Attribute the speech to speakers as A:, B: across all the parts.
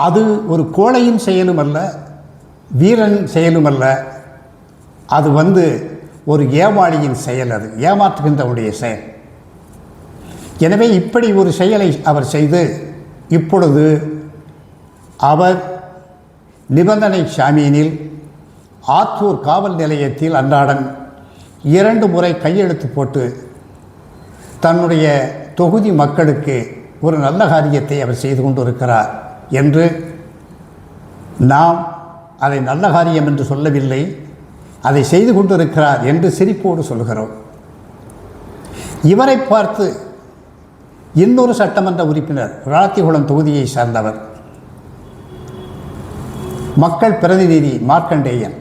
A: அது ஒரு கோழையின் செயலும் அல்ல, வீரன் செயலும் அல்ல. அது ஒரு ஏமாளியின் செயல், அது ஏமாற்றுகின்றவருடைய செயல். எனவே இப்படி ஒரு செயலை அவர் செய்து இப்பொழுது அவர் நிபந்தனை ஜாமீனில் ஆத்தூர் காவல் நிலையத்தில் அன்றாடம் 2 முறை கையெழுத்து போட்டு தன்னுடைய தொகுதி மக்களுக்கு ஒரு நல்ல காரியத்தை அவர் செய்து கொண்டிருக்கிறார் என்று நாம் அதை நல்ல காரியம் என்று சொல்லவில்லை, அதை செய்து கொண்டிருக்கிறார் என்று சிரிப்போடு சொல்கிறோம். இவரை பார்த்து இன்னொரு சட்டமன்ற உறுப்பினர், விளாத்திகுளம் தொகுதியை சார்ந்தவர், மக்கள் பிரதிநிதி மார்க்கண்டேயன்,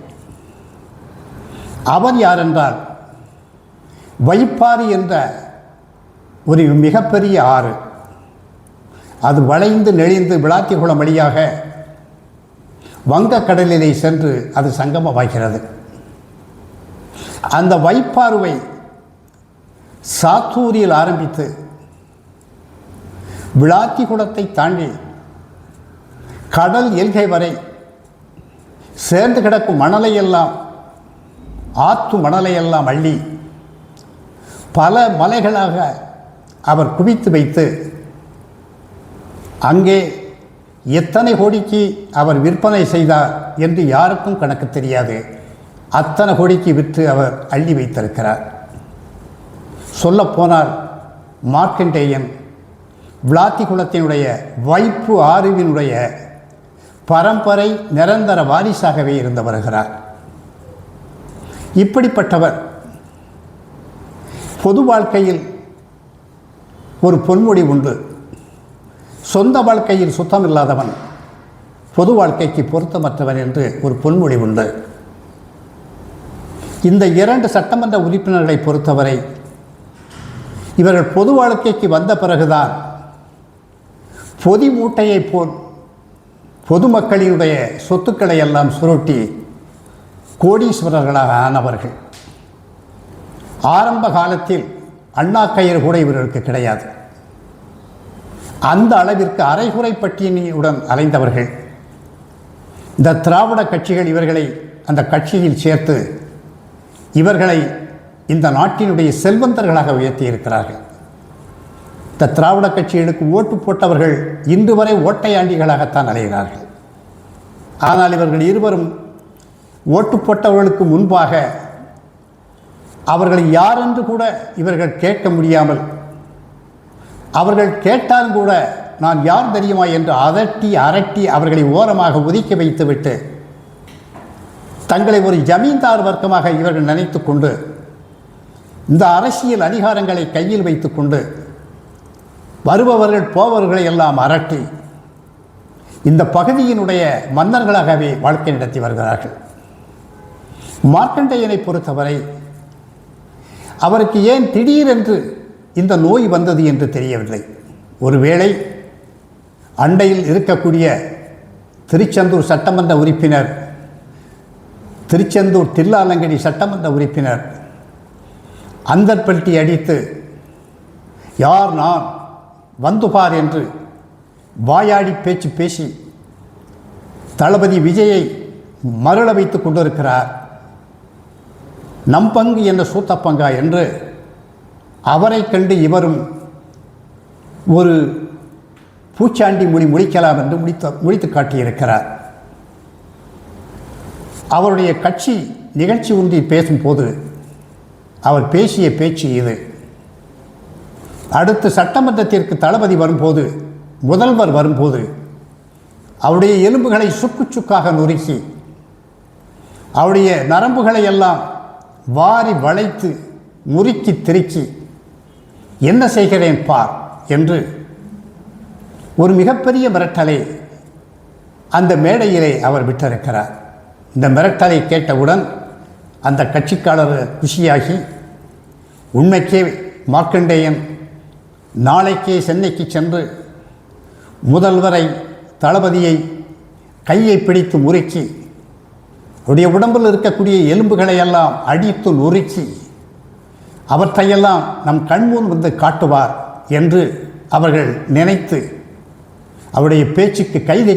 A: அவர் யார் என்றால் வைப்பாறு என்ற ஒரு மிகப்பெரிய ஆறு, அது வளைந்து நெளிந்து விளாத்திகுளம் வழியாக வங்கக்கடலிலே சென்று அது சங்கமமாகிறது. அந்த வைப்பாறுவை சாத்தூரில் ஆரம்பித்து விளாத்திகுளத்தை தாண்டி கடல் எல்கை வரை சேர்ந்து கிடக்கும் மணலையெல்லாம், ஆற்று மணலையெல்லாம் அள்ளி பல மலைகளாக அவர் குவித்து வைத்து அங்கே எத்தனை கோடிக்கு அவர் விற்பனை செய்தார் என்று யாருக்கும் கணக்கு தெரியாது. அத்தனை கோடிக்கு விற்று அவர் அள்ளி வைத்திருக்கிறார். சொல்லப்போனால் மார்க்கண்டேயன் விளாத்திகுளத்தினுடைய வைப்பு ஆறுவினுடைய பரம்பரை நிரந்தர வாரிசாகவே இருந்து வருகிறார். இப்படிப்பட்டவர் பொது வாழ்க்கையில் ஒரு பொன்மொழி உண்டு, சொந்த வாழ்க்கையில் சுத்தம் இல்லாதவன் பொது வாழ்க்கைக்கு பொருத்தமற்றவன் என்று ஒரு பொன்மொழி உண்டு. இந்த 2 சட்டமன்ற உறுப்பினர்களை பொறுத்தவரை இவர்கள் பொது வாழ்க்கைக்கு வந்த பிறகுதான் பொதி மூட்டையை போல் பொதுமக்களினுடைய சொத்துக்களை எல்லாம் சுருட்டி கோடீஸ்வரர்களாக ஆனவர்கள். ஆரம்ப காலத்தில் அண்ணா கயிறு கூட இவர்களுக்கு கிடையாது. அந்த அளவிற்கு அரைகுறை பட்டியலுடன் அலைந்தவர்கள். இந்த திராவிட கட்சிகள் இவர்களை அந்த கட்சியில் சேர்த்து இவர்களை இந்த நாட்டினுடைய செல்வந்தர்களாக உயர்த்தி இருக்கிறார்கள். இந்த திராவிட கட்சிகளுக்கு ஓட்டு போட்டவர்கள் இன்று வரை ஓட்டையாண்டிகளாகத்தான் அலைகிறார்கள். ஆனால் இவர்கள் இருவரும் ஓட்டு போட்டவர்களுக்கு முன்பாக அவர்களை யார் என்று கூட இவர்கள் கேட்க முடியாமல், அவர்கள் கேட்டாலும் கூட நான் யார் தெரியுமா என்று அதட்டி அரட்டி அவர்களை ஓரமாக ஒதுக்கி வைத்துவிட்டு தங்களை ஒரு ஜமீன்தார் வர்க்கமாக இவர்கள் நினைத்து கொண்டு இந்த அரசியல் அதிகாரங்களை கையில் வைத்து கொண்டு வருபவர்கள் போபவர்களை எல்லாம் அரட்டி இந்த பகுதியினுடைய மன்னர்களாகவே வாழ்க்கை நடத்தி வருகிறார்கள். மார்க்கண்டேயனை பொறுத்தவரை அவருக்கு ஏன் திடீரென்று இந்த நோய் வந்தது என்று தெரியவில்லை. ஒருவேளை அண்டையில் இருக்கக்கூடிய திருச்செந்தூர் சட்டமன்ற உறுப்பினர், திருச்செந்தூர் தில்லாலங்கடி சட்டமன்ற உறுப்பினர் அந்தர்பல்ட்டி அடித்து யார் நான் வந்து பார் என்று வாயாடி பேச்சு பேசி தளபதி விஜயை மருள வைத்து கொண்டிருக்கிறார். நம் பங்கு என்ற சூத்தப்பங்கா என்று அவரை கண்டு இவரும் ஒரு பூச்சாண்டி மொழி முடிக்கலாம் என்று முடித்து காட்டியிருக்கிறார். அவருடைய கட்சி நிகழ்ச்சி ஒன்றில் பேசும்போது அவர் பேசிய பேச்சு இது. அடுத்து சட்டமன்றத்திற்கு தளபதி வரும்போது, முதல்வர் வரும்போது அவருடைய எலும்புகளை சுக்கு சுக்காக நொறுக்கி அவருடைய நரம்புகளை எல்லாம் வாரி வளைத்து முறுக்கி திருக்கி என்ன செய்கிறேன் பார் என்று ஒரு மிகப்பெரிய மிரட்டலை அந்த மேடையிலே அவர் விட்டிருக்கிறார். இந்த மிரட்டலை கேட்டவுடன் அந்த கட்சிக்காரர் குஷியாகி உண்மைக்கே மார்க்கண்டேயன் நாளைக்கே சென்னைக்கு சென்று முதல்வரை தளபதியை கையை பிடித்து முறுக்கி அவருடைய உடம்பில் இருக்கக்கூடிய எலும்புகளை எல்லாம் அடித்து நொறுக்கி அவற்றையெல்லாம் நம் கண்முன் வந்து காட்டுவார் என்று அவர்கள் நினைத்து அவருடைய பேச்சுக்கு கைதை